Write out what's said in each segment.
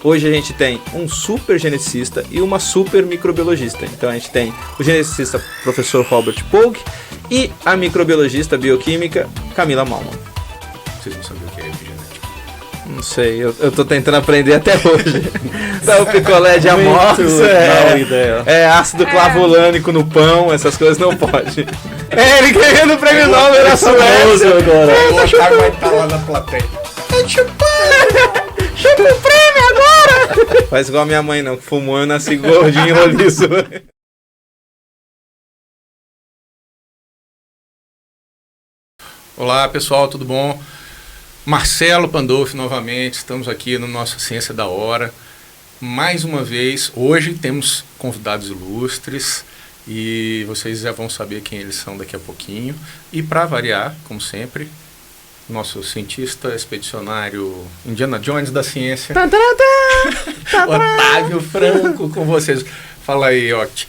Hoje a gente tem um super geneticista e uma super microbiologista. Então a gente tem o geneticista professor Robert Pogue e a microbiologista bioquímica Camila Malman. Vocês não sabem o que é epigenética? Não sei, eu tô tentando aprender até hoje. Dá o picolé de amostra, ácido clavulânico no pão, essas coisas não pode. Ele ganhando o prêmio Nobel na Suécia agora. O Oscar vai estar lá na plateia. Chupa o prêmio agora! Faz igual a minha mãe não, que fumou, eu nasci gordinho e roliço. Olá pessoal, tudo bom? Marcelo Pandolfi novamente, estamos aqui no nosso Ciência da Hora. Mais uma vez, hoje temos convidados ilustres e vocês já vão saber quem eles são daqui a pouquinho. E para variar, como sempre, nosso cientista expedicionário Indiana Jones da ciência, Otávio Franco, com vocês. Fala aí, Oct.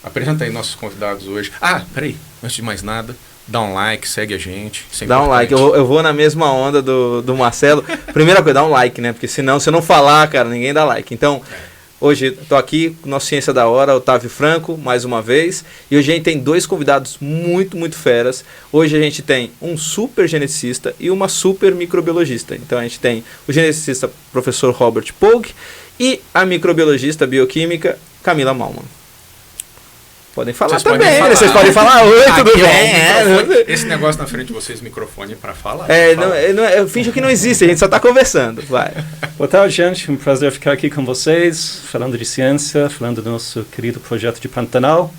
Apresenta aí nossos convidados hoje. Peraí, antes de mais nada, dá um like, segue a gente. Dá um like, eu vou na mesma onda do Marcelo. Primeira coisa, dá um like, né? Porque senão, se eu não falar, cara, ninguém dá like. Então, hoje tô aqui com o nosso Ciência da Hora, Otávio Franco, mais uma vez. E hoje a gente tem dois convidados muito, muito feras. Hoje a gente tem um super geneticista e uma super microbiologista. Então a gente tem o geneticista professor Robert Pogue e a microbiologista bioquímica Camila Malman. Podem falar também, vocês podem falar. Oi, tudo bem? Esse negócio na frente de vocês, microfone para falar. Eu finjo que não existe, a gente só está conversando. Vai. Boa tarde, gente. Um prazer ficar aqui com vocês, falando de ciência, falando do nosso querido projeto de Pantanal.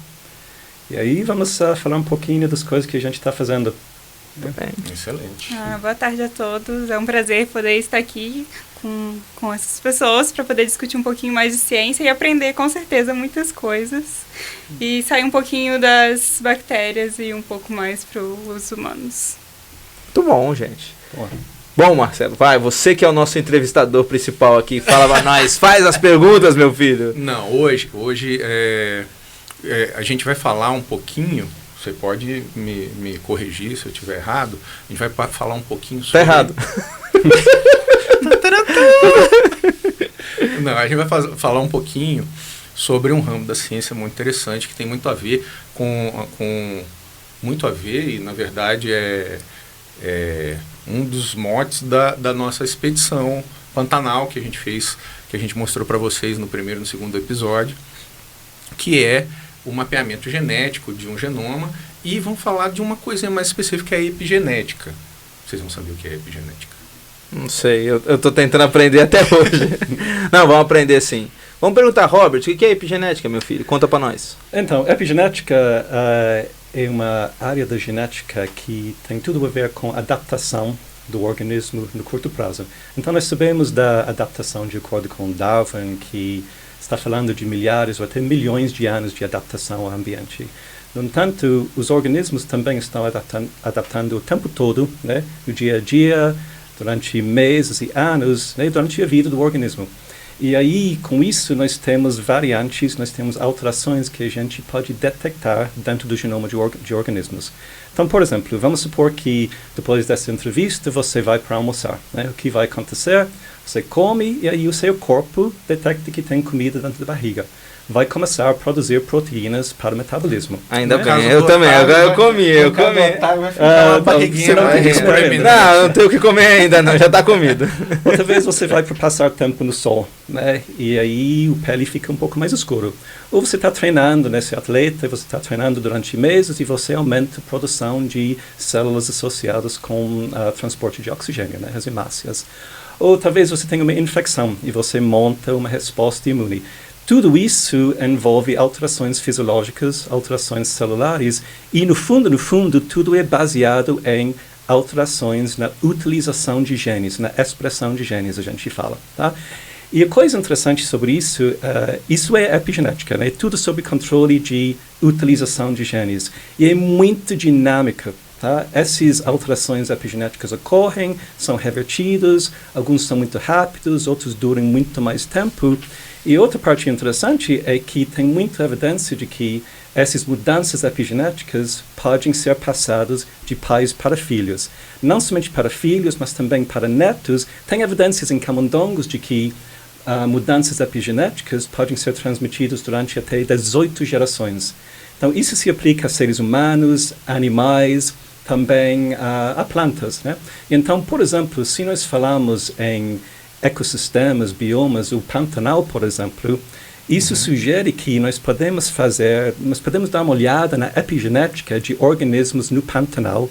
E aí vamos falar um pouquinho das coisas que a gente está fazendo. Excelente. Boa tarde a todos. É um prazer poder estar aqui com essas pessoas para poder discutir um pouquinho mais de ciência e aprender com certeza muitas coisas e sair um pouquinho das bactérias e um pouco mais para os humanos. Muito bom, gente. Bom, Marcelo, vai, você que é o nosso entrevistador principal aqui, fala pra nós, faz as perguntas, meu filho. Não, hoje a gente vai falar um pouquinho. Você pode me corrigir se eu estiver errado. A gente vai falar um pouquinho sobre... Tá errado. Não, a gente vai falar um pouquinho sobre um ramo da ciência muito interessante, que tem muito a ver muito a ver, e na verdade é um dos motes da nossa expedição Pantanal que a gente fez, que a gente mostrou para vocês no primeiro e no segundo episódio, que é o mapeamento genético de um genoma, e vamos falar de uma coisinha mais específica, que é a epigenética. Vocês vão saber o que é epigenética? Não sei, eu tô tentando aprender até hoje. Não, vamos aprender sim. Vamos perguntar, Robert, o que é epigenética, meu filho? Conta para nós. Então, epigenética é uma área da genética que tem tudo a ver com adaptação do organismo no curto prazo. Então, nós sabemos da adaptação de acordo com Darwin, que está falando de milhares ou até milhões de anos de adaptação ao ambiente. No entanto, os organismos também estão adaptando o tempo todo, né, no dia a dia, durante meses e anos, né, durante a vida do organismo. E aí, com isso, nós temos variantes, nós temos alterações que a gente pode detectar dentro do genoma de organismos. Então, por exemplo, vamos supor que depois dessa entrevista você vai para almoçar, né? O que vai acontecer? Você come e aí o seu corpo detecta que tem comida dentro da barriga. Vai começar a produzir proteínas para o metabolismo. Ainda bem, eu também, agora eu comi. Não tenho o que comer ainda não, já está comido. Outra vez você vai para passar tempo no sol, né? E aí o pele fica um pouco mais escuro. Ou você está treinando, né? Você é atleta, você está treinando durante meses e você aumenta a produção de células associadas com transporte de oxigênio, né? As hemácias. Ou talvez você tenha uma infecção e você monta uma resposta imune. Tudo isso envolve alterações fisiológicas, alterações celulares e, no fundo, tudo é baseado em alterações na utilização de genes, na expressão de genes, a gente fala, tá? E a coisa interessante sobre isso, isso é epigenética, né? É tudo sobre controle de utilização de genes. E é muito dinâmica, tá? tá? Essas alterações epigenéticas ocorrem, são revertidas, alguns são muito rápidos, outros duram muito mais tempo. E outra parte interessante é que tem muita evidência de que essas mudanças epigenéticas podem ser passadas de pais para filhos. Não somente para filhos, mas também para netos. Tem evidências em camundongos de que mudanças epigenéticas podem ser transmitidas durante até 18 gerações. Então, isso se aplica a seres humanos, animais, também a plantas, né? Então, por exemplo, se nós falamos em ecossistemas, biomas, o Pantanal, por exemplo, isso sugere que nós podemos dar uma olhada na epigenética de organismos no Pantanal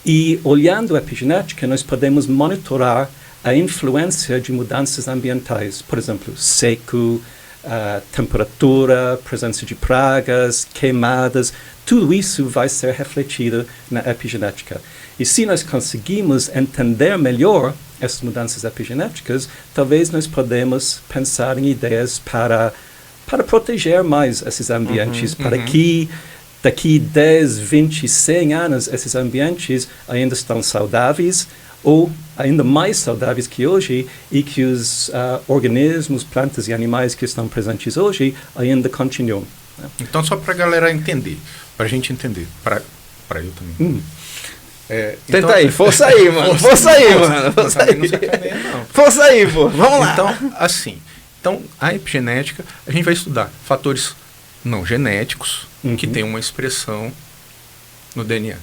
e, olhando a epigenética, nós podemos monitorar a influência de mudanças ambientais, por exemplo, seco, temperatura, presença de pragas, queimadas, tudo isso vai ser refletido na epigenética. E se nós conseguimos entender melhor essas mudanças epigenéticas, talvez nós podemos pensar em ideias para proteger mais esses ambientes, para que daqui 10, 20, 100 anos esses ambientes ainda estão saudáveis ou ainda mais saudáveis que hoje e que os organismos, plantas e animais que estão presentes hoje ainda continuam. Né? Então, só para a galera entender, para a gente entender, para eu também. Tenta então, aí, força aí, mano. Força aí, mano. Força aí. Não sacaneia, não. Força aí, pô. Vamos lá. Então, a epigenética, a gente vai estudar fatores não genéticos que têm uma expressão no DNA.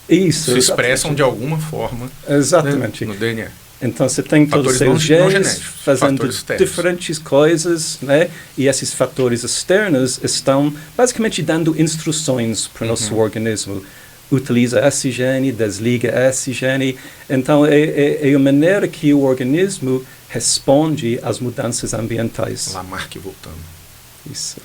Isso. Se expressam de alguma forma, exatamente, né, no DNA. Então você tem todos os seus genes fazendo diferentes coisas, né? E esses fatores externos estão basicamente dando instruções para o nosso organismo. Utiliza esse gene, desliga esse gene. Então é a maneira que o organismo responde às mudanças ambientais. Lamarck voltando. Isso.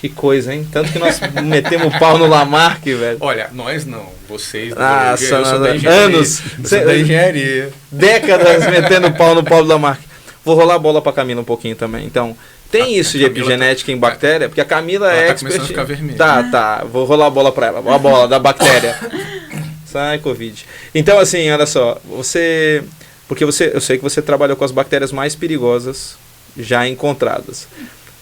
Que coisa, hein? Tanto que nós metemos o pau no Lamarck, velho. Olha, nós não. Vocês. Nossa, eu sou da engenharia. Anos. Eu sou da engenharia. Décadas metendo o pau no Paulo Lamarck. Vou rolar a bola pra Camila um pouquinho também. Então, tem isso de epigenética em bactéria? Porque a Camila é expert. Começando a ficar vermelha. Tá. Vou rolar a bola pra ela. A bola da bactéria. Sai, Covid. Então, assim, olha só. Eu sei que você trabalhou com as bactérias mais perigosas já encontradas.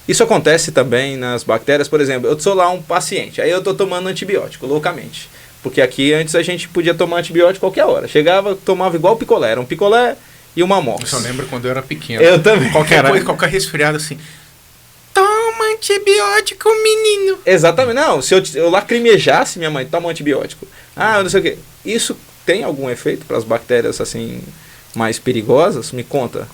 Isso acontece também nas bactérias, por exemplo, eu sou lá um paciente, aí eu estou tomando antibiótico loucamente. Porque aqui antes a gente podia tomar antibiótico qualquer hora. Chegava, tomava igual picolé, era um picolé e uma mox. Eu só lembro quando eu era pequeno. Eu também. Qualquer resfriado assim. Toma antibiótico, menino. Exatamente. Não, se eu lacrimejasse, minha mãe, toma um antibiótico. Ah, não sei o quê. Isso tem algum efeito para as bactérias assim mais perigosas? Me conta.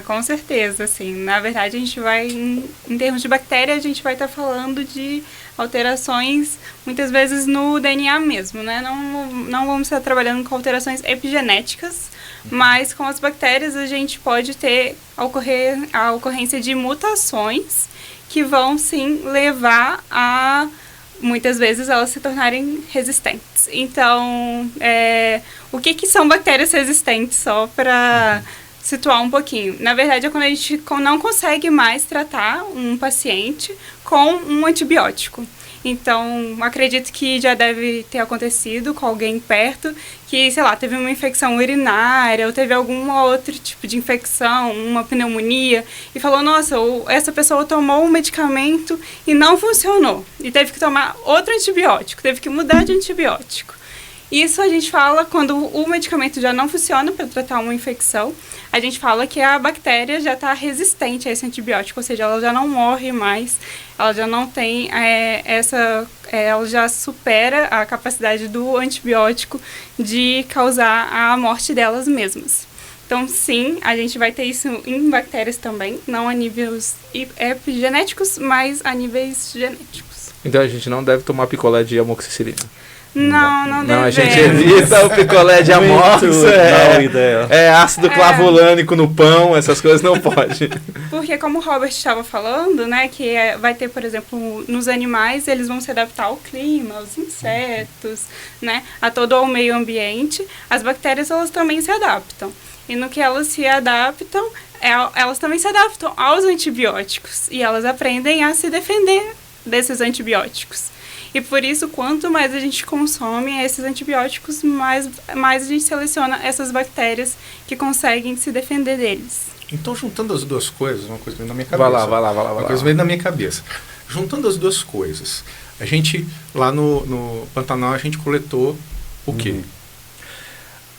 Com certeza, assim. Na verdade, a gente vai, em termos de bactéria, a gente vai estar falando de alterações, muitas vezes no DNA mesmo, né? Não vamos estar trabalhando com alterações epigenéticas, mas com as bactérias a gente pode ter a ocorrência de mutações que vão, sim, levar a, muitas vezes, elas se tornarem resistentes. Então, o que são bactérias resistentes, só para situar um pouquinho. Na verdade, é quando a gente não consegue mais tratar um paciente com um antibiótico. Então, acredito que já deve ter acontecido com alguém perto que, sei lá, teve uma infecção urinária ou teve algum outro tipo de infecção, uma pneumonia, e falou, nossa, essa pessoa tomou um medicamento e não funcionou. E teve que tomar outro antibiótico, teve que mudar de antibiótico. Isso a gente fala quando o medicamento já não funciona para tratar uma infecção, a gente fala que a bactéria já está resistente a esse antibiótico, ou seja, ela já não morre mais, ela já não tem ela já supera a capacidade do antibiótico de causar a morte delas mesmas. Então, sim, a gente vai ter isso em bactérias também, não a níveis epigenéticos, mas a níveis genéticos. Então, a gente não deve tomar picolé de amoxicilina. Não a gente evita o picolé de amox, ácido clavulânico no pão, essas coisas não pode. Porque como o Robert estava falando, né, que vai ter, por exemplo, nos animais, eles vão se adaptar ao clima, aos insetos, né, a todo o meio ambiente. As bactérias, elas também se adaptam. E no que elas se adaptam, elas também se adaptam aos antibióticos. E elas aprendem a se defender desses antibióticos. E por isso, quanto mais a gente consome esses antibióticos, mais a gente seleciona essas bactérias que conseguem se defender deles. Então, juntando as duas coisas, uma coisa veio na minha cabeça. Vai lá. Uma coisa veio na minha cabeça. Juntando as duas coisas, a gente, lá no Pantanal, a gente coletou o quê?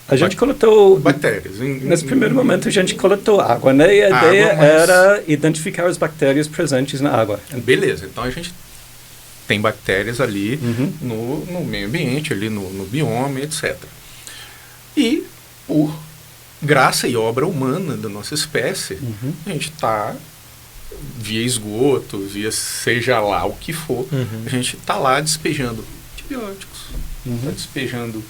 A gente coletou... Bactérias. Nesse primeiro momento, a gente coletou água, né? E a ideia era identificar as bactérias presentes na água. Beleza, então a gente tem bactérias ali no meio ambiente, ali no bioma, etc. E, por graça e obra humana da nossa espécie, a gente está, via esgoto, via seja lá o que for, a gente está lá despejando antibióticos, está despejando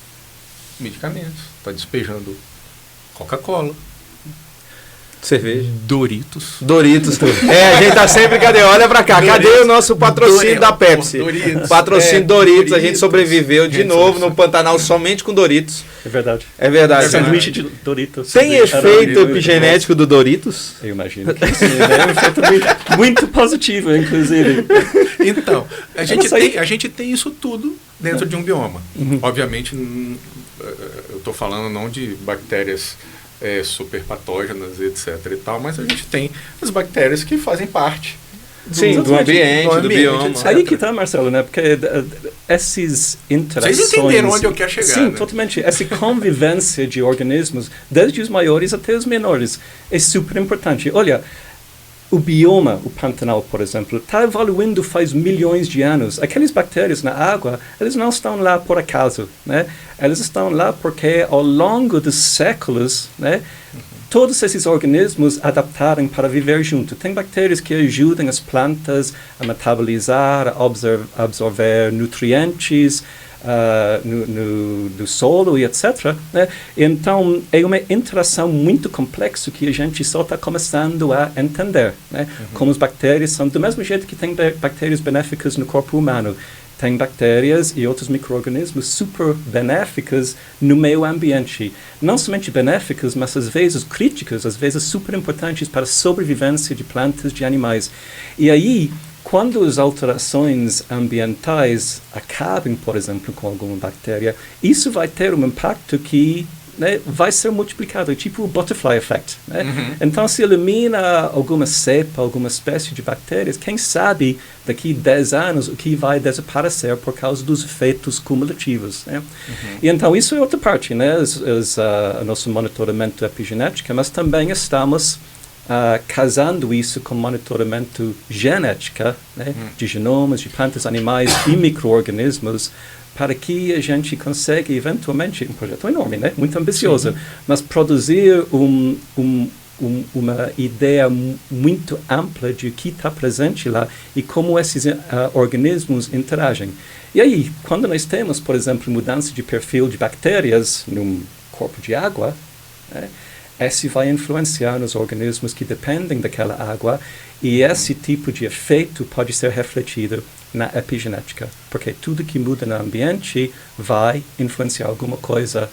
medicamentos, está despejando Coca-Cola, cerveja, Doritos. A gente tá sempre, cadê? Olha pra cá, cadê o nosso patrocínio da Pepsi? Doritos. Patrocínio Doritos, a gente sobreviveu de novo no Pantanal somente com Doritos. É verdade. É verdade. Sanduíche de Doritos. Tem efeito epigenético do Doritos? Eu imagino que sim, é um efeito muito positivo, inclusive. Então, a gente tem isso tudo dentro de um bioma. Obviamente, eu estou falando não de bactérias super patógenas, etc. e tal, mas a gente tem as bactérias que fazem parte do ambiente, do bioma. etc. Aí que tá, Marcelo, né? Porque essas interações... Vocês entenderam onde eu quero chegar, Sim, né? totalmente. Essa convivência de organismos, desde os maiores até os menores, é super importante. Olha, o bioma, o Pantanal, por exemplo, está evoluindo faz milhões de anos. Aquelas bactérias na água, elas não estão lá por acaso, né? Elas estão lá porque, ao longo dos séculos, né, todos esses organismos adaptaram para viver junto. Tem bactérias que ajudam as plantas a metabolizar, a absorver nutrientes no solo e etc. Né? Então, é uma interação muito complexa que a gente só está começando a entender. Né? Como as bactérias são, do mesmo jeito que tem bactérias benéficas no corpo humano, tem bactérias e outros micro-organismos super benéficas no meio ambiente. Não somente benéficas, mas às vezes críticas, às vezes super importantes para a sobrevivência de plantas, de animais. E aí, quando as alterações ambientais acabem, por exemplo, com alguma bactéria, isso vai ter um impacto que, né, vai ser multiplicado, é tipo o butterfly effect. Né? Então, se elimina alguma cepa, alguma espécie de bactérias, quem sabe daqui 10 anos o que vai desaparecer por causa dos efeitos cumulativos. Né? E então, isso é outra parte, né? O nosso monitoramento epigenético, mas também estamos casando isso com monitoramento genético, né? De genomas, de plantas, animais e micro-organismos, para que a gente consiga, eventualmente, um projeto enorme, né? Muito ambicioso, mas produzir uma ideia muito ampla de o que está presente lá e como esses organismos interagem. E aí, quando nós temos, por exemplo, mudança de perfil de bactérias num corpo de água, né? Esse vai influenciar nos organismos que dependem daquela água e esse tipo de efeito pode ser refletido na epigenética, porque tudo que muda no ambiente vai influenciar alguma coisa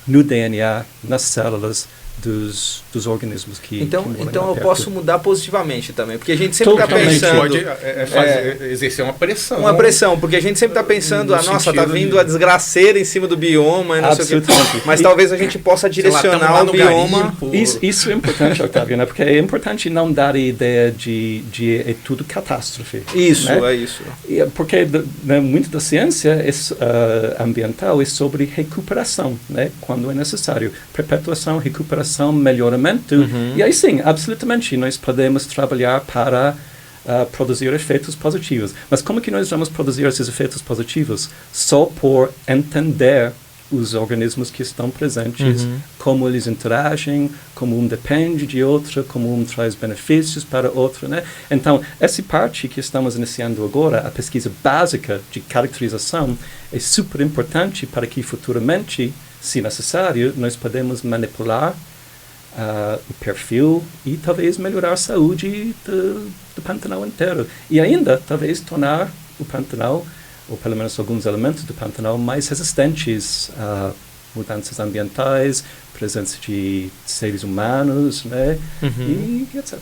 no DNA, nas células dos organismos que Então eu perto. posso mudar positivamente também, porque a gente sempre está pensando... Pode exercer uma pressão. Uma pressão, porque a gente sempre está pensando, nossa, tá vindo a desgraceira em cima do bioma, e não sei o quê. Mas talvez a gente possa direcionar o bioma... Isso é importante, Octávio, né? Porque é importante não dar a ideia de é tudo catástrofe. Isso, né? é isso. Porque né, muito da ciência ambiental é sobre recuperação, né? Quando é necessário. Perpetuação, recuperação, melhoramento. E aí sim, absolutamente, nós podemos trabalhar para produzir efeitos positivos. Mas como que nós vamos produzir esses efeitos positivos? Só por entender os organismos que estão presentes, como eles interagem, como um depende de outro, como um traz benefícios para outro, né? Então, essa parte que estamos iniciando agora, a pesquisa básica de caracterização, é super importante para que futuramente, se necessário, nós podemos manipular o perfil e talvez melhorar a saúde do Pantanal inteiro. E ainda, talvez, tornar o Pantanal, ou pelo menos alguns elementos do Pantanal, mais resistentes a mudanças ambientais, presença de seres humanos, né? E etc.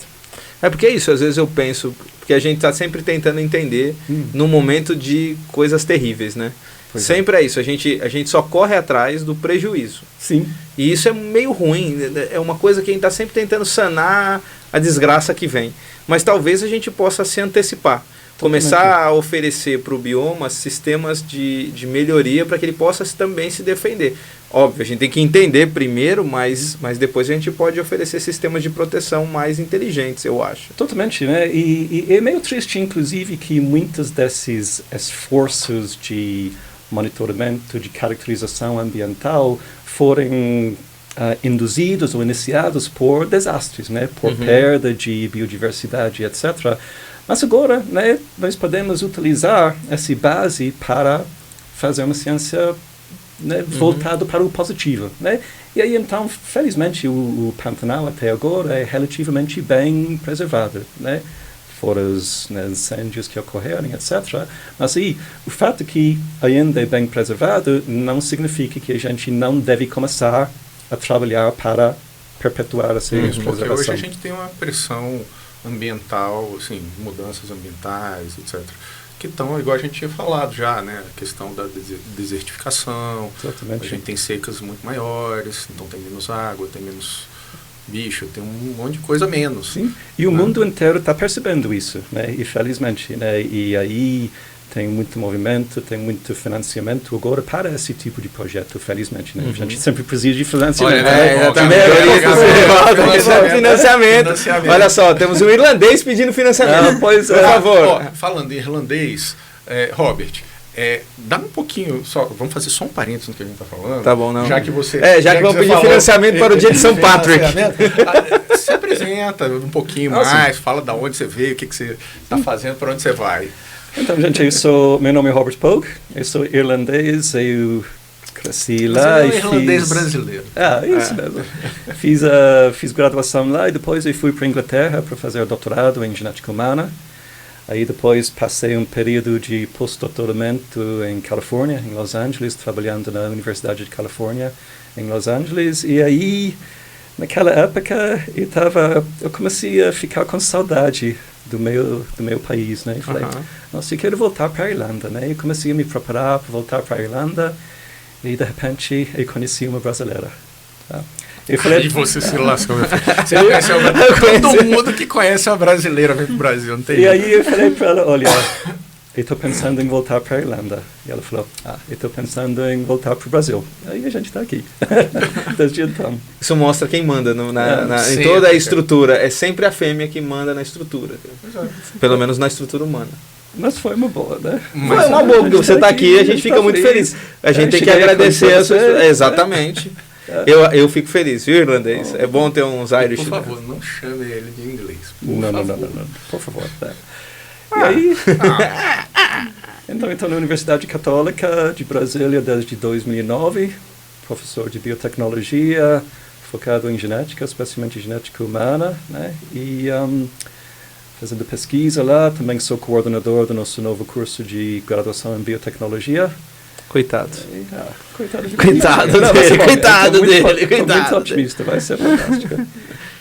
É porque é isso, às vezes eu penso, porque a gente está sempre tentando entender no momento de coisas terríveis, né? Pois sempre é isso, a gente só corre atrás do prejuízo. Sim. E isso é meio ruim, é uma coisa que a gente está sempre tentando sanar a desgraça que vem. Mas talvez a gente possa se antecipar. Começar a oferecer para o bioma sistemas de melhoria para que ele possa também se defender. Óbvio, a gente tem que entender primeiro, mas depois a gente pode oferecer sistemas de proteção mais inteligentes, eu acho. Totalmente, né? E é meio triste, inclusive, que muitos desses esforços de monitoramento, de caracterização ambiental forem induzidos ou iniciados por desastres, né? Por perda de biodiversidade, etc. Mas agora, né, nós podemos utilizar essa base para fazer uma ciência, né, voltada para o positivo, né? E aí, então, felizmente, o Pantanal até agora é relativamente bem preservado, né? Fora os, né, incêndios que ocorreram, etc. Mas aí, o fato que ainda é bem preservado não significa que a gente não deve começar a trabalhar para perpetuar essa preservação. Porque hoje a gente tem uma pressão ambiental, assim, mudanças ambientais, etc., que estão, igual a gente tinha falado já, né, a questão da desertificação. Exatamente. A gente tem secas muito maiores, então tem menos água, tem menos bicho, tem um monte de coisa a menos. Sim, e o mundo inteiro está percebendo isso, né, e felizmente, né, e aí tem muito movimento, tem muito financiamento agora para esse tipo de projeto, felizmente, né? A gente sempre precisa de financiamento. Financiamento. Olha só, temos um irlandês pedindo financiamento. Pois por favor. Ó, falando em irlandês, Robert, dá um pouquinho, vamos fazer só um parênteses no que a gente está falando. Tá bom, não. Já que você... já que vamos pedir financiamento para o dia de São Patrick. Se apresenta um pouquinho mais, fala de onde você veio, o que você está fazendo, para onde você vai. Então, gente, meu nome é Robert Pogue, eu sou irlandês, eu cresci lá e irlandês brasileiro. Isso mesmo. Fiz graduação lá e depois eu fui para a Inglaterra para fazer doutorado em genética humana. Aí depois passei um período de pós-doutoramento em Califórnia, em Los Angeles, trabalhando na Universidade de Califórnia, em Los Angeles. E aí, naquela época, eu comecei a ficar com saudade do meu país, né? E falei, nossa, eu quero voltar para a Irlanda, né? E comecei a me preparar para voltar para a Irlanda e, de repente, eu conheci uma brasileira. Tá? Eu falei, e você se lascou. Você conhece todo mundo que conhece a brasileira vem para o Brasil, não tem E aí eu falei para ela, olha, eu estou pensando em voltar para a Irlanda. E ela falou, eu estou pensando em voltar para o Brasil. Aí a gente está aqui, desde então. Isso mostra quem manda em toda a estrutura. É sempre a fêmea que manda na estrutura. Pelo menos na estrutura humana. Mas foi uma boa, né? Foi uma boa, porque você está aqui e a gente fica muito feliz. A gente tem que agradecer as pessoas. Exatamente. Eu fico feliz, viu, irlandês? É bom ter uns Irish. Por favor, não chame ele de inglês. Não, por favor. E aí, então eu estou na Universidade Católica de Brasília desde 2009, professor de biotecnologia, focado em genética, especialmente genética humana, né? E fazendo pesquisa lá, também sou coordenador do nosso novo curso de graduação em biotecnologia. Coitado. Coitado dele. Coitado. Muito otimista, vai ser fantástico.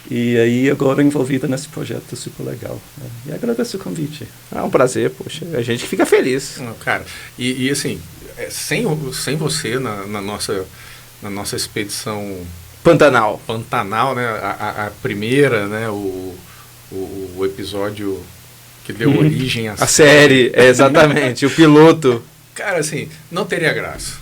E aí agora envolvida nesse projeto super legal. Né? E agradeço o convite. É um prazer, poxa. A gente fica feliz. Cara, e assim, sem você na nossa expedição Pantanal, né? A primeira, né? O episódio que deu origem à série. Exatamente, o piloto. Cara, assim, não teria graça.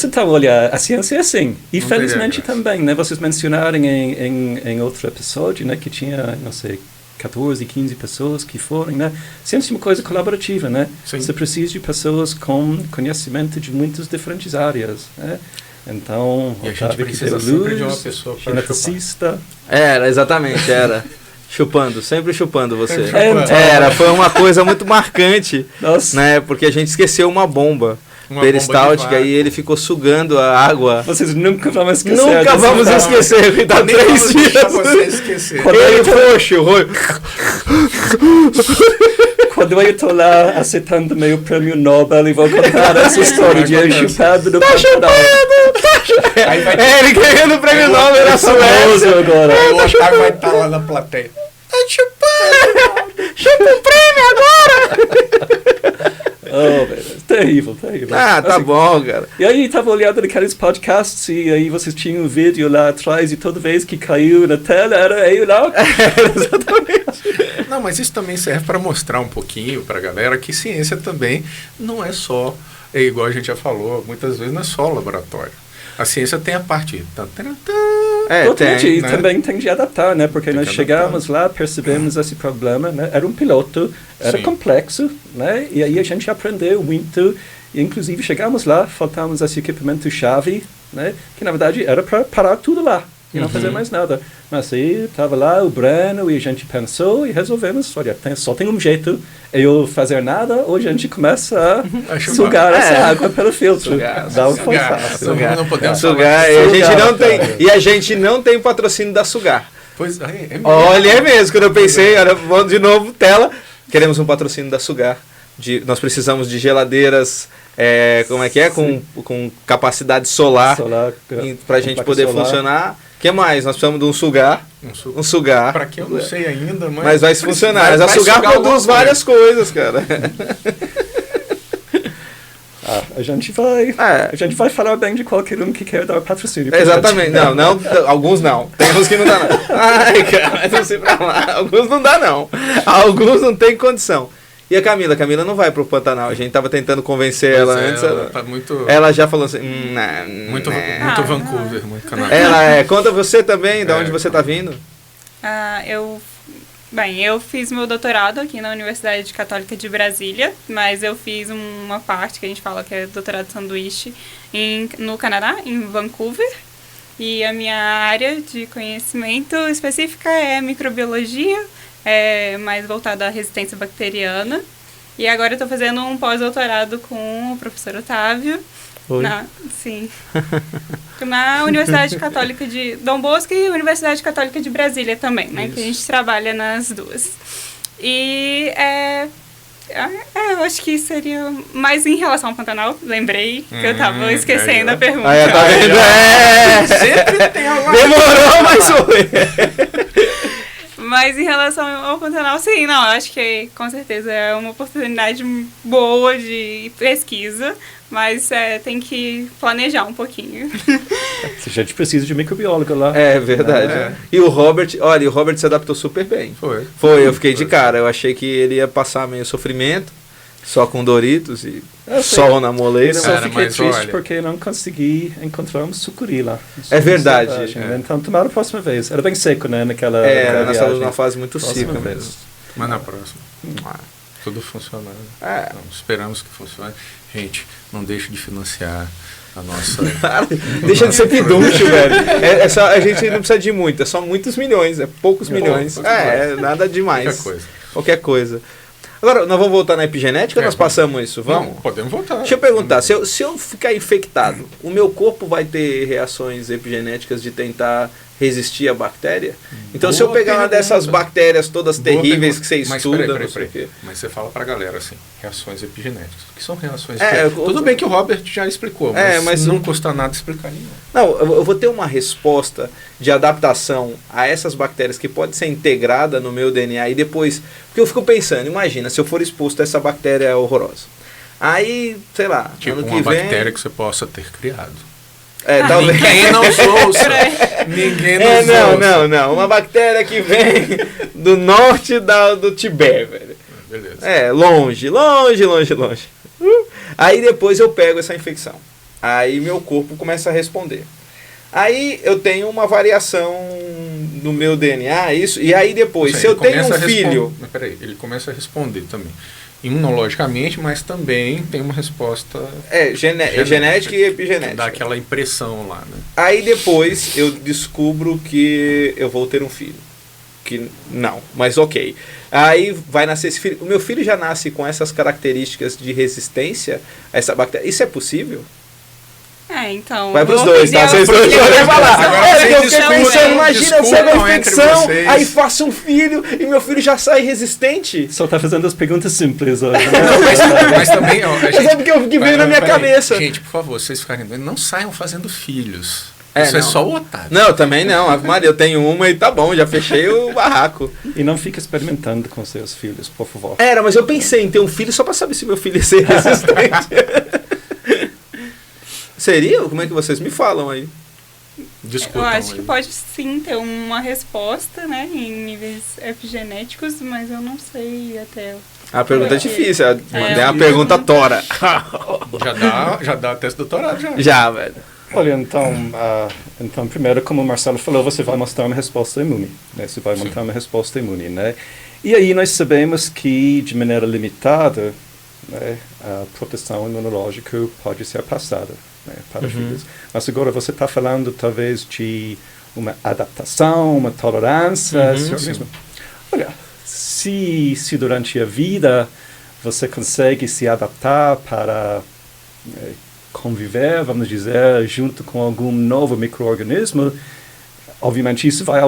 Então, olha, a ciência é assim. E não felizmente também, né? Vocês mencionaram em outro episódio, né? Que tinha, não sei, 14, 15 pessoas que foram, né? Ciência é uma coisa colaborativa, né? Sim. Você precisa de pessoas com conhecimento de muitas diferentes áreas, né? Então, e a gente precisa sempre de uma pessoa para geneticista. Exatamente. Sempre chupando você. Chupando. Foi uma coisa muito marcante, né? Porque a gente esqueceu uma bomba peristáltica e ele ficou sugando a água. Vocês nunca vão esquecer. Nunca vamos esquecer. Dá 3 dias. Ele roxo. Quando eu estou lá aceitando meu prêmio Nobel e vou contar essa história de eu chupado no Pantanal. Ele ganhando o prêmio Nobel na Suécia agora. O Otávio vai estar lá na plateia. Chupa um prêmio agora! Oh, velho, terrível. Ah, tá Assim, bom, cara. E aí, tava olhando naqueles podcasts e aí vocês tinham um vídeo lá atrás e toda vez que caiu na tela era eu lá. Exatamente. Não, mas isso também serve para mostrar um pouquinho para a galera que ciência também não é só, igual a gente já falou, muitas vezes não é só laboratório. A ciência tem a parte... Totalmente, e né? também tem de adaptar, né? Porque nós chegamos lá, percebemos esse problema, né? Era um piloto, era Sim. complexo, né? E aí a gente aprendeu muito, e inclusive chegamos lá, faltamos esse equipamento-chave, né? Que na verdade era para parar tudo lá e não fazer mais nada. Mas aí estava lá o Breno e a gente pensou e resolvemos, olha, só tem um jeito, é eu fazer nada ou a gente começa a sugar essa água pelo filtro. Não foi fácil. Não podemos Sugar. E a gente não tem patrocínio da Sugar. Pois é mesmo. Olha, é mesmo, quando eu pensei, olha, vamos de novo, tela. Queremos um patrocínio da Sugar. Nós precisamos de geladeiras, como é que é? Com capacidade solar para a gente poder funcionar. O que mais? Nós precisamos de um sugar. Um sugar. Para que eu não sei ainda, mas vai funcionar. Mas a Sugar produz várias coisas, cara. A gente vai falar bem de qualquer um que quer dar patrocínio. Exatamente. Não, alguns não. Tem uns que não dá, não. Ai, cara, não sei pra lá. Alguns não dá, não. Alguns não tem condição. E a Camila? A Camila não vai pro Pantanal. A gente tava tentando convencer ela antes. Ela já falou assim... Muito Vancouver, muito Canadá. Ela conta você também, de onde você tá vindo. Eu fiz meu doutorado aqui na Universidade Católica de Brasília, mas eu fiz uma parte que a gente fala que é doutorado sanduíche no Canadá, em Vancouver. E a minha área de conhecimento específica é microbiologia, mais voltada à resistência bacteriana. E agora eu estou fazendo um pós-doutorado com o professor Otávio. Na Universidade Católica de Dom Bosco e Universidade Católica de Brasília também, né? Que a gente trabalha nas duas. E eu acho que seria mais em relação ao Pantanal. Lembrei que eu estava esquecendo a pergunta. Tá vendo? Sempre tem alguma Demorou, mas foi. Mas em relação ao Pantanal, sim, eu acho que com certeza é uma oportunidade boa de pesquisa, mas tem que planejar um pouquinho. A gente precisa de microbiólogo lá. É verdade. E o Robert se adaptou super bem. Foi, eu fiquei de cara. Eu achei que ele ia passar meio sofrimento, só com Doritos e sol na moleira. Eu só fiquei triste porque não consegui encontrar um sucuri lá. É verdade. Então, tomara a próxima vez. Era bem seco, né? Naquela nós estávamos numa fase muito seca mesmo. Mas na próxima. Tudo funcionando. Então, esperamos que funcione. Gente, não deixe de financiar a nossa... Deixa de ser pidúncio, velho. A gente não precisa de muito, é só muitos milhões, poucos milhões. Nada demais. Qualquer coisa. Agora, nós vamos voltar na epigenética ou nós passamos isso? Vamos? Não, podemos voltar. Deixa eu perguntar, se eu ficar infectado, o meu corpo vai ter reações epigenéticas de tentar resistir à bactéria? Então, se eu pegar uma dessas bactérias todas terríveis que você estuda, não sei o quê. Mas você fala pra galera assim, reações epigenéticas. O que são reações epigenéticas? Tudo bem que o Robert já explicou, mas não custa nada explicar nenhum. Não, eu vou ter uma resposta de adaptação a essas bactérias que pode ser integrada no meu DNA e depois... Porque eu fico pensando, imagina, se eu for exposto a essa bactéria horrorosa. Aí, sei lá, tipo ano que uma vem... bactéria que você possa ter criado. Talvez. Ninguém não ouça. Ninguém Não. Uma bactéria que vem do norte do Tibete, velho. Beleza. Longe. Aí depois eu pego essa infecção. Aí meu corpo começa a responder. Aí eu tenho uma variação no meu DNA, e aí depois, se eu tenho um filho... Ele começa a responder também. Imunologicamente, mas também tem uma resposta... genética e epigenética. Dá aquela impressão lá, né? Aí depois eu descubro que eu vou ter um filho. Que não, mas ok. Aí vai nascer esse filho. O meu filho já nasce com essas características de resistência a essa bactéria. Isso é possível? Então... Vai pros dois, tá? Vocês dois podem falar. Eu fiquei pensando, imagina, eu pego a infecção, aí faço um filho e meu filho já sai resistente. Só tá fazendo as perguntas simples hoje. Mas também... Mas é porque veio na minha cabeça. Gente, por favor, vocês ficarem doidos, não saiam fazendo filhos. Isso é não. só o Otávio. Não, também não. Ave Maria, eu tenho uma e tá bom, já fechei o barraco. E não fica experimentando com seus filhos, por favor. Mas eu pensei em ter um filho só pra saber se meu filho ia ser resistente. Seria? Como é que vocês me falam aí? Discutam Eu acho aí. que pode sim ter uma resposta, né, em níveis epigenéticos, mas eu não sei até. A pergunta é difícil. É uma É. pergunta tora. Já dá até esse doutorado já. Já, velho. Olha, então primeiro, como o Marcelo falou, você vai mostrar uma resposta imune, né? Você vai montar uma resposta imune, né? E aí nós sabemos que, de maneira limitada, né, a proteção imunológica pode ser passada, né, para filhos. Mas agora você está falando, talvez, de uma adaptação, uma tolerância. Esse organismo. Olha, se durante a vida você consegue se adaptar para conviver, vamos dizer, junto com algum novo micro-organismo, obviamente isso vai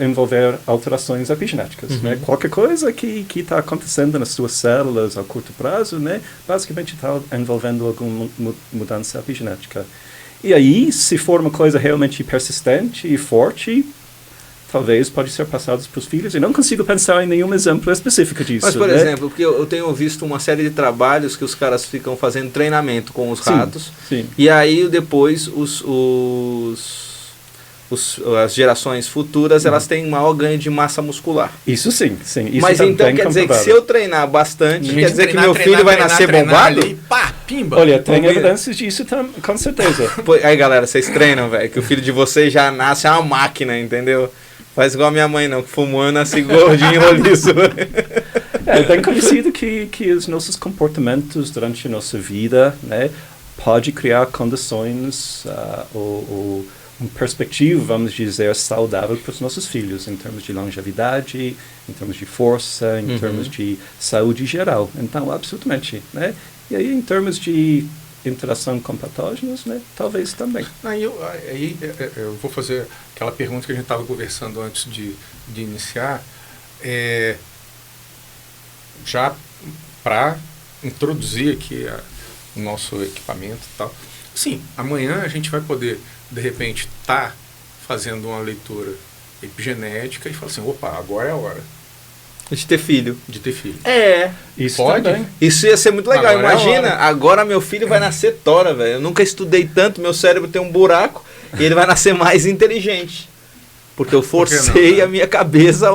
envolver alterações epigenéticas. Né? Qualquer coisa que está acontecendo nas suas células a curto prazo, né, basicamente está envolvendo alguma mudança epigenética. E aí, se for uma coisa realmente persistente e forte, talvez pode ser passado para os filhos. Eu não consigo pensar em nenhum exemplo específico disso. Mas, por né? exemplo, porque eu tenho visto uma série de trabalhos que os caras ficam fazendo treinamento com os ratos. Sim. E aí, depois, as gerações futuras, elas têm maior ganho de massa muscular. Isso sim. Isso Mas também então quer dizer que comprovado. se eu treinar bastante, quer dizer que meu filho vai nascer treinar bombado? ali, pá, pimba. Olha, tem Combina. evidências disso com certeza. Pô, aí, galera, vocês treinam, velho, que o filho de vocês já nasce uma máquina, entendeu? Faz igual a minha mãe, não, que fumou nasce gordinho roliço. É bem conhecido que os nossos comportamentos durante a nossa vida, né, pode criar condições ou uma perspectiva, vamos dizer, saudável para os nossos filhos, em termos de longevidade, em termos de força, em termos de saúde geral. Então, absolutamente, né? E aí, em termos de interação com patógenos, né, talvez também. Aí eu vou fazer aquela pergunta que a gente estava conversando antes de iniciar. Já para introduzir aqui o nosso equipamento e tal. Sim, amanhã a gente vai poder, de repente, estar fazendo uma leitura epigenética e falar assim, opa, agora é a hora De ter filho. de ter filho. Isso Pode? também. Isso ia ser muito legal. Agora é a Imagina, hora. agora meu filho vai nascer tora, velho. Eu nunca estudei tanto, meu cérebro tem um buraco e ele vai nascer mais inteligente. Porque eu forcei a minha cabeça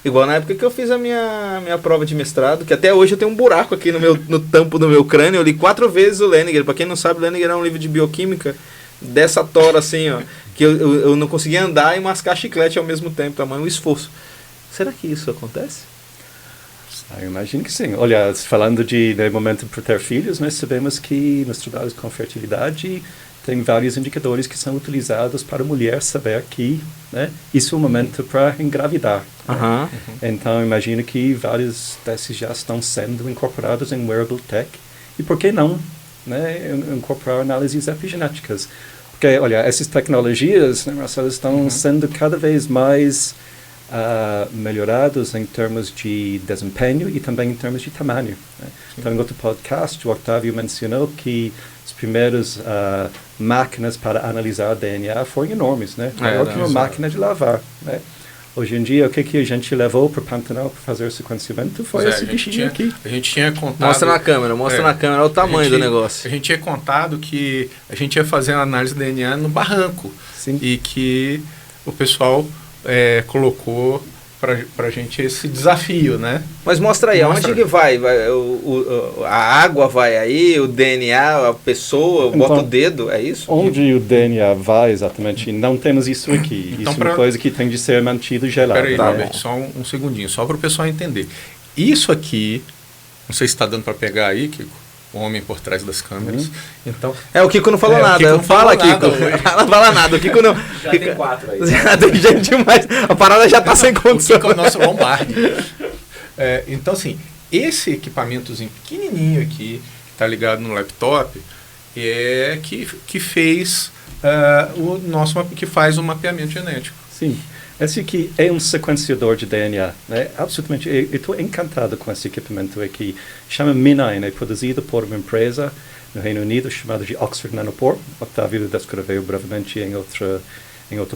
igual na época que eu fiz a minha prova de mestrado, que até hoje eu tenho um buraco aqui no tampo do meu crânio. Eu li 4 vezes o Leniger. Pra quem não sabe, o Leniger é um livro de bioquímica dessa tora assim, ó. Que eu não conseguia andar e mascar chiclete ao mesmo tempo. Tamanho um esforço. Será que isso acontece? Eu imagino que sim. Olha, falando de momento para ter filhos, nós sabemos que nos trabalhos com fertilidade tem vários indicadores que são utilizados para a mulher saber que, né, isso é o momento para engravidar. Né? Então, imagino que vários desses já estão sendo incorporados em wearable tech. E por que não, né, incorporar análises epigenéticas? Porque, olha, essas tecnologias, né, Marcelo, estão sendo cada vez mais melhorados em termos de desempenho e também em termos de tamanho. Né? Então, em outro podcast, o Octávio mencionou que as primeiras máquinas para analisar DNA foram enormes, né? Maior que uma máquina de lavar. Né? Hoje em dia, o que a gente levou para o Pantanal para fazer o sequenciamento foi esse bichinho aqui. A gente tinha contado... Mostra na câmera, olha o tamanho do negócio. A gente tinha contado que a gente ia fazer a análise de DNA no barranco. Sim. E que o pessoal colocou pra gente esse desafio, né? Mas mostra aí, Mostra. aonde que vai? A água vai aí, o DNA, a pessoa, Então, bota o dedo, é isso? Onde o DNA vai exatamente, não temos isso aqui. Então, isso é uma coisa que tem de ser mantido gelado. Peraí, Tá Robert, só um segundinho, só para o pessoal entender. Isso aqui, não sei se está dando para pegar aí, Kiko, o homem por trás das câmeras. Então, O Kiko não falou o nada, Kiko não fala, falou nada Kiko. hoje. Não fala nada, o Kiko não... Já tem 4 aí. Já tem gente demais, a parada já tá sem o condição. Kiko é o nosso Lombardi. Então, assim, esse equipamentozinho pequenininho aqui, que está ligado no laptop, que fez que faz o mapeamento genético. Sim. Esse aqui é um sequenciador de DNA, né? Absolutamente, eu estou encantado com esse equipamento aqui. Chama MinEye, né? Produzido por uma empresa no Reino Unido chamada de Oxford Nanopore. Octávio descreveu brevemente em outro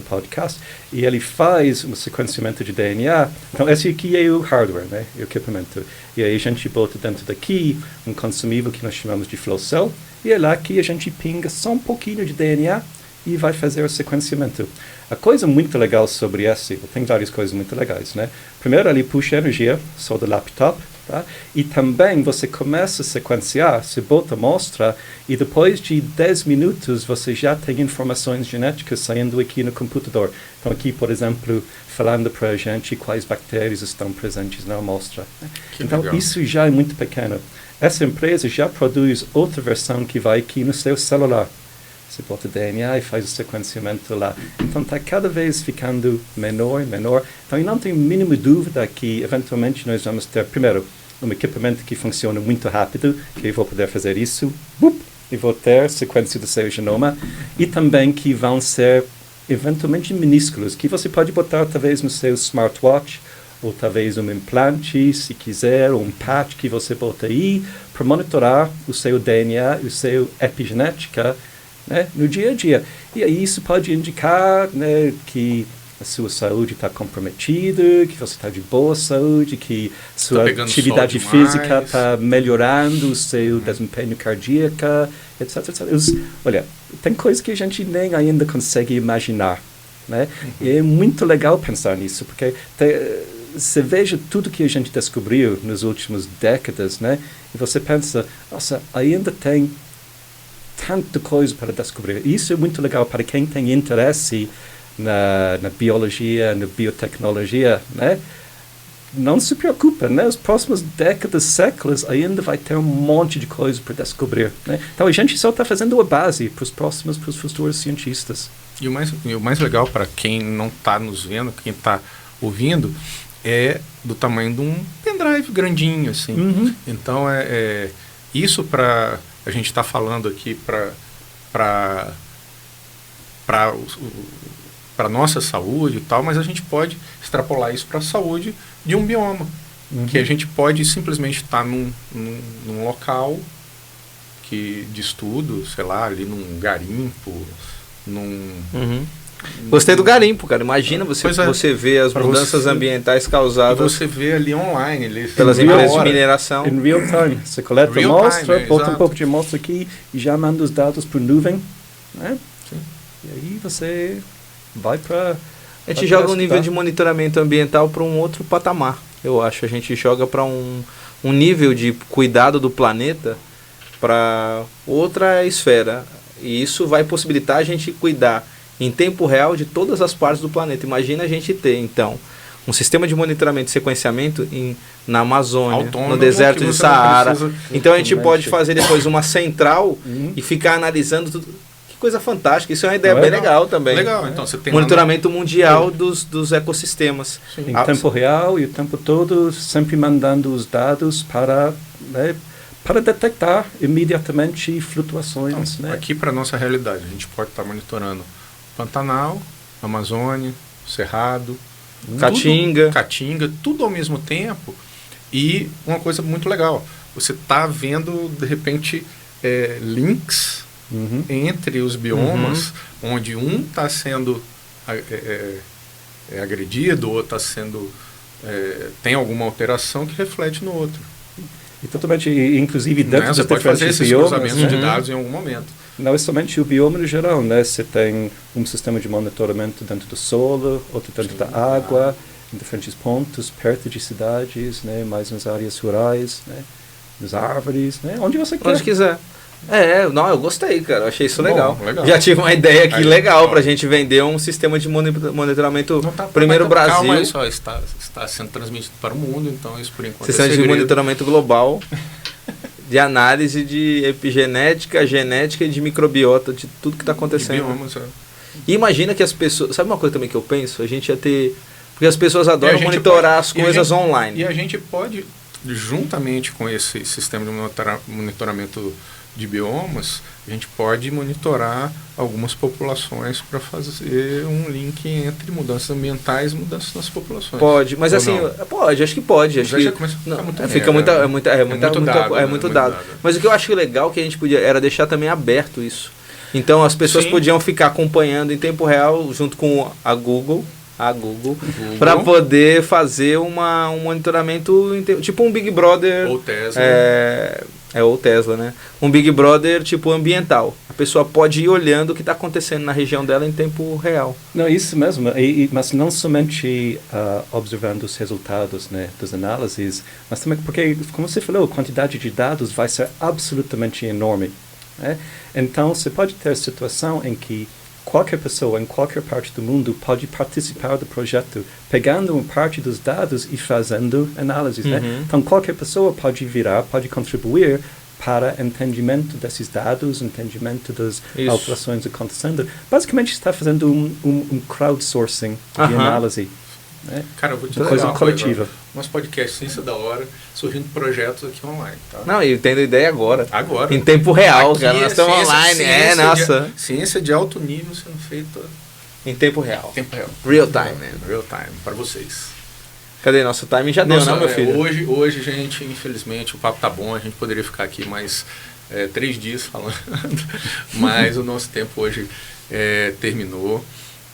podcast. E ele faz um sequenciamento de DNA. Então, esse aqui é o hardware, né? O equipamento. E aí a gente bota dentro daqui um consumível que nós chamamos de flow cell. E é lá que a gente pinga só um pouquinho de DNA e vai fazer o sequenciamento. A coisa muito legal sobre esse, tem várias coisas muito legais, né? Primeiro, ele puxa energia só do laptop, tá? E também você começa a sequenciar, você bota a amostra e depois de 10 minutos você já tem informações genéticas saindo aqui no computador. Então aqui, por exemplo, falando para a gente quais bactérias estão presentes na amostra. Né? Então legal. Isso já é muito pequeno. Essa empresa já produz outra versão que vai aqui no seu celular. Você bota DNA e faz o sequenciamento lá. Então está cada vez ficando menor. Então eu não tenho a mínima dúvida que eventualmente nós vamos ter, primeiro, um equipamento que funciona muito rápido, que eu vou poder fazer isso, e vou ter sequência do seu genoma, e também que vão ser eventualmente minúsculos, que você pode botar talvez no seu smartwatch, ou talvez um implante, se quiser, ou um patch que você bota aí, para monitorar o seu DNA, o seu epigenética, né, no dia a dia. E aí isso pode indicar, né, que a sua saúde está comprometida, que você está de boa saúde, que sua atividade física está melhorando o seu desempenho cardíaco, etc. Olha, tem coisas que a gente nem ainda consegue imaginar, né? E é muito legal pensar nisso, porque você veja tudo que a gente descobriu nas últimas décadas, né? E você pensa, nossa, ainda tem tanta coisa para descobrir. Isso é muito legal para quem tem interesse na biologia, na biotecnologia, né? Não se preocupa, né? As próximas décadas, séculos, ainda vai ter um monte de coisa para descobrir, né? Então a gente só está fazendo a base para os futuros cientistas. E o mais legal para quem não está nos vendo, quem está ouvindo, é do tamanho de um pendrive grandinho, assim. Uhum. Então isso para a gente está falando aqui para a nossa saúde e tal, mas a gente pode extrapolar isso para a saúde de um bioma, que a gente pode simplesmente estar num local de estudo, sei lá, ali num garimpo, Gostei do garimpo, cara. Imagina você ver as mudanças ambientais causadas. Você vê ali online, pelas empresas de mineração. Em real time. Você coleta a amostra, bota um pouco de amostra aqui e já manda os dados para nuvem, né? Sim. E aí você vai para... A gente joga um nível de monitoramento ambiental para um outro patamar, eu acho. A gente joga para um nível de cuidado do planeta para outra esfera. E isso vai possibilitar a gente cuidar em tempo real de todas as partes do planeta. Imagina a gente ter, então, um sistema de monitoramento e sequenciamento na Amazônia, no deserto de Saara. Então a gente pode fazer depois uma central e ficar analisando tudo. Que coisa fantástica. Isso é uma ideia bem legal também. Legal. Então, você tem monitoramento mundial dos ecossistemas. Em tempo real e o tempo todo sempre mandando os dados para detectar imediatamente flutuações. Então, aqui para a nossa realidade, a gente pode estar monitorando Pantanal, Amazônia, Cerrado, Caatinga, tudo ao mesmo tempo. E uma coisa muito legal, você está vendo, de repente, links entre os biomas, onde um está sendo agredido, ou está sendo tem alguma alteração que reflete no outro. E totalmente, inclusive dentro dos você pode fazer esses cruzamentos de dados em algum momento. Não é somente o bioma no geral, né? Você tem um sistema de monitoramento dentro do solo, outro dentro da água, em diferentes pontos, perto de cidades, né? Mais nas áreas rurais, né? Nas árvores, né? Onde você quer. Onde quiser. Eu gostei, cara. Eu achei isso legal. Já tive uma ideia aqui legal para a gente vender um sistema de monitoramento primeiro Brasil. Calma aí só, está sendo transmitido para o mundo, então isso por enquanto sistema de monitoramento global, de análise de epigenética, genética e de microbiota, de tudo que está acontecendo. Biomas, E imagina que as pessoas... Sabe uma coisa também que eu penso? A gente ia ter... Porque as pessoas adoram monitorar as coisas online. E a gente pode juntamente com esse sistema de monitoramento de biomas, a gente pode monitorar algumas populações para fazer um link entre mudanças ambientais e mudanças nas populações. Pode, mas ou assim, não? pode, acho que pode. Acho que Já começa a ficar muito fica muito dado. dado. Mas o que eu acho legal que a gente podia era deixar também aberto isso. Então as pessoas Sim. podiam ficar acompanhando em tempo real junto com a Google, para poder fazer um monitoramento, tipo um Big Brother. Ou Tesla. Ou Tesla, né? Um Big Brother tipo ambiental. A pessoa pode ir olhando o que está acontecendo na região dela em tempo real. Não, isso mesmo. Mas não somente observando os resultados, né, das análises, mas também porque, como você falou, a quantidade de dados vai ser absolutamente enorme. Né? Então, você pode ter a situação em que qualquer pessoa em qualquer parte do mundo pode participar do projeto, pegando uma parte dos dados e fazendo análises. Né? Então, qualquer pessoa pode pode contribuir para entendimento desses dados, entendimento das alterações acontecendo. Basicamente, está fazendo um crowdsourcing de análise. Né? Cara, eu vou te dizer coisa coletiva. Nosso podcast Ciência da Hora, surgindo projetos aqui online. Tá? Não, e tendo ideia agora. Agora. Em tempo real, aqui cara. Nós estamos online. Nossa. Ciência de alto nível sendo feita em tempo real. Tempo real. Real time, né? Real time, para vocês. Cadê? Nosso time já deu, não, meu filho? Hoje, gente, infelizmente, o papo tá bom, a gente poderia ficar aqui mais 3 dias falando, mas o nosso tempo hoje terminou.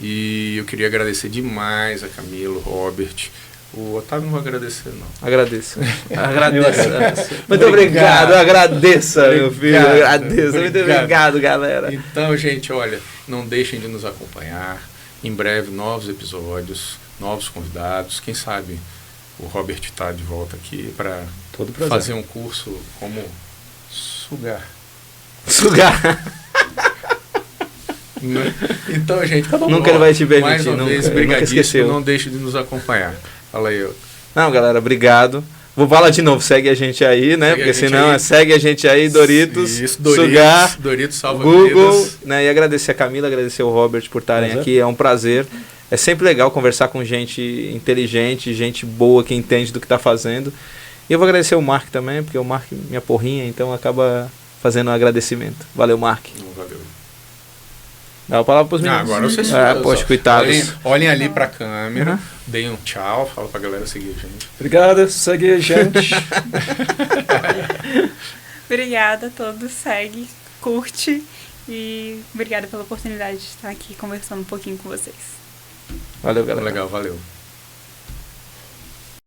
E eu queria agradecer demais a Camilo, Robert. O Otávio não vai agradecer, não. Agradeço. Muito obrigado, agradeça, meu filho. Agradeço. Muito obrigado, galera. Então, gente, olha, não deixem de nos acompanhar. Em breve, novos episódios, novos convidados. Quem sabe o Robert está de volta aqui para fazer um curso como sugar. Então, gente, nunca ele vai te permitir. Mais uma vez, brigadíssimo. Não deixe de nos acompanhar. Fala aí. Não, galera, obrigado. Vou falar de novo, segue a gente aí, né? Porque senão segue a gente aí, Doritos, Sugar, Doritos salva Google, vidas. Né? E agradecer a Camila, agradecer o Robert por estarem aqui, é um prazer. É sempre legal conversar com gente inteligente, gente boa que entende do que está fazendo. E eu vou agradecer o Mark também, porque o Mark minha porrinha, então acaba fazendo um agradecimento. Valeu, Mark. Valeu. Dá a palavra para os meninos. Agora vocês poxa, coitados. Olhem ali para a câmera, deem um tchau, fala para a galera seguir a gente. Obrigado, segue a gente. Obrigada a todos, segue, curte e obrigada pela oportunidade de estar aqui conversando um pouquinho com vocês. Valeu, galera. Legal, valeu.